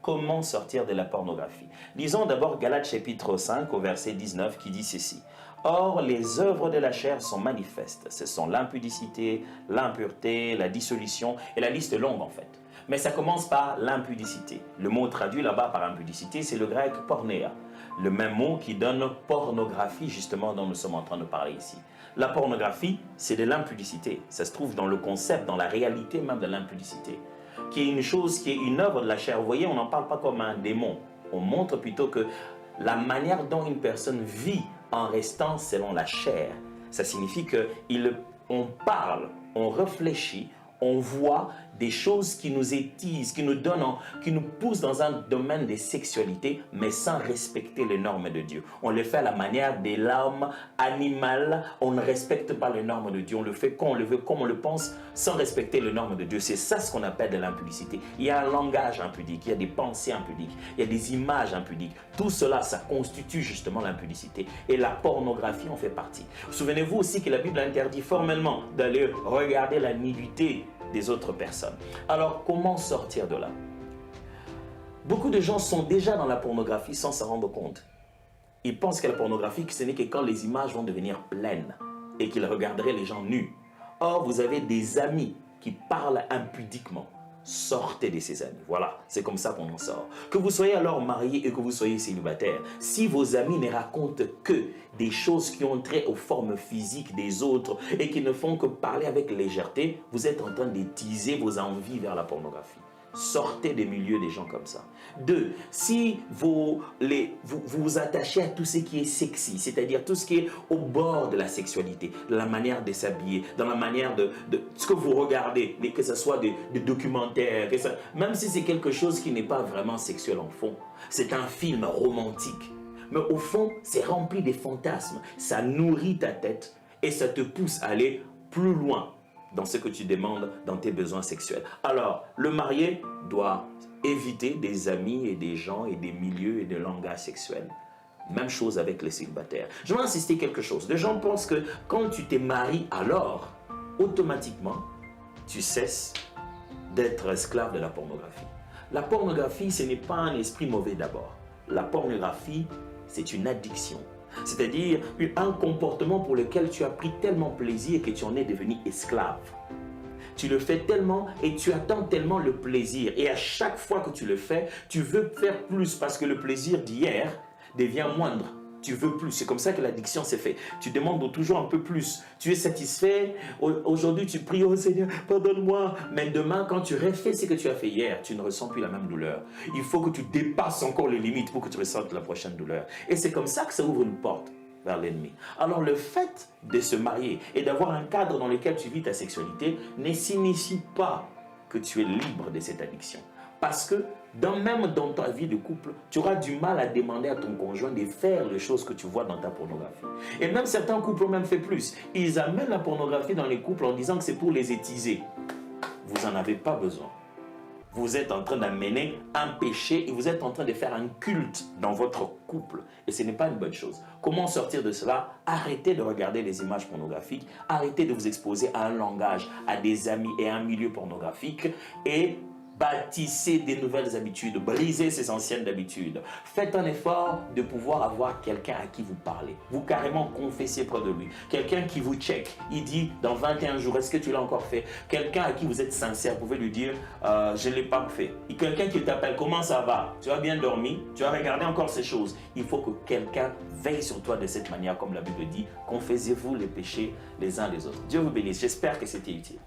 Comment sortir de la pornographie? Lisons d'abord Galates chapitre 5 au verset 19 qui dit ceci. Or, les œuvres de la chair sont manifestes. Ce sont l'impudicité, l'impureté, la dissolution et la liste est longue en fait. Mais ça commence par l'impudicité. Le mot traduit là-bas par impudicité, c'est le grec pornéa. Le même mot qui donne pornographie justement dont nous sommes en train de parler ici. La pornographie, c'est de l'impudicité. Ça se trouve dans le concept, dans la réalité même de l'impudicité. Qui est une chose, qui est une œuvre de la chair. Vous voyez, on n'en parle pas comme un démon. On montre plutôt que la manière dont une personne vit en restant selon la chair. Ça signifie qu'on parle, on réfléchit, on voit des choses qui nous étisent, qui nous donnent, qui nous poussent dans un domaine de sexualité, mais sans respecter les normes de Dieu. On le fait à la manière de l'homme animal, on ne respecte pas les normes de Dieu, on le fait comme on le veut, comme on le pense, sans respecter les normes de Dieu. C'est ça ce qu'on appelle de l'impudicité. Il y a un langage impudique, il y a des pensées impudiques, il y a des images impudiques. Tout cela, ça constitue justement l'impudicité. Et la pornographie en fait partie. Souvenez-vous aussi que la Bible interdit formellement d'aller regarder la nudité des autres personnes. Alors, comment sortir de là? Beaucoup de gens sont déjà dans la pornographie sans s'en rendre compte. Ils pensent que la pornographie, ce n'est que quand les images vont devenir pleines et qu'ils regarderaient les gens nus. Or, vous avez des amis qui parlent impudiquement. Sortez de ces amis. Voilà, c'est comme ça qu'on en sort. Que vous soyez alors marié et que vous soyez célibataire, si vos amis ne racontent que des choses qui ont trait aux formes physiques des autres et qui ne font que parler avec légèreté, vous êtes en train de teaser vos envies vers la pornographie. Sortez des milieux des gens comme ça. 2. Si vous vous attachez à tout ce qui est sexy, c'est-à-dire tout ce qui est au bord de la sexualité, de la manière de s'habiller, dans la manière de ce que vous regardez, que ce soit des documentaires, même si c'est quelque chose qui n'est pas vraiment sexuel en fond, c'est un film romantique. Mais au fond, c'est rempli de fantasmes. Ça nourrit ta tête et ça te pousse à aller plus loin dans ce que tu demandes dans tes besoins sexuels. Alors, le marié doit éviter des amis et des gens et des milieux et des langages sexuels. Même chose avec les célibataires. Je vais insister quelque chose. Les gens pensent que quand tu te maries, alors, automatiquement, tu cesses d'être esclave de la pornographie. La pornographie, ce n'est pas un esprit mauvais d'abord. La pornographie, c'est une addiction. C'est-à-dire un comportement pour lequel tu as pris tellement plaisir que tu en es devenu esclave. Tu le fais tellement et tu attends tellement le plaisir. Et à chaque fois que tu le fais, tu veux faire plus parce que le plaisir d'hier devient moindre. Tu veux plus. C'est comme ça que l'addiction s'est faite. Tu demandes toujours un peu plus. Tu es satisfait. Aujourd'hui, tu pries, oh Seigneur, pardonne-moi. Mais demain, quand tu refais ce que tu as fait hier, tu ne ressens plus la même douleur. Il faut que tu dépasses encore les limites pour que tu ressentes la prochaine douleur. Et c'est comme ça que ça ouvre une porte vers l'ennemi. Alors, le fait de se marier et d'avoir un cadre dans lequel tu vis ta sexualité ne signifie pas que tu es libre de cette addiction. Parce que même dans ta vie de couple, tu auras du mal à demander à ton conjoint de faire les choses que tu vois dans ta pornographie. Et même certains couples ont même fait plus. Ils amènent la pornographie dans les couples en disant que c'est pour les étiser. Vous n'en avez pas besoin. Vous êtes en train d'amener un péché et vous êtes en train de faire un culte dans votre couple. Et ce n'est pas une bonne chose. Comment sortir de cela? Arrêtez de regarder les images pornographiques. Arrêtez de vous exposer à un langage, à des amis et à un milieu pornographique. Et bâtissez des nouvelles habitudes, brisez ces anciennes habitudes. Faites un effort de pouvoir avoir quelqu'un à qui vous parlez. Vous carrément confessez près de lui. Quelqu'un qui vous check. Il dit dans 21 jours, est-ce que tu l'as encore fait? Quelqu'un à qui vous êtes sincère, vous pouvez lui dire, je ne l'ai pas fait. Et quelqu'un qui t'appelle, comment ça va? Tu as bien dormi? Tu as regardé encore ces choses? Il faut que quelqu'un veille sur toi de cette manière, comme la Bible dit. Confessez-vous les péchés les uns les autres. Dieu vous bénisse. J'espère que c'était utile.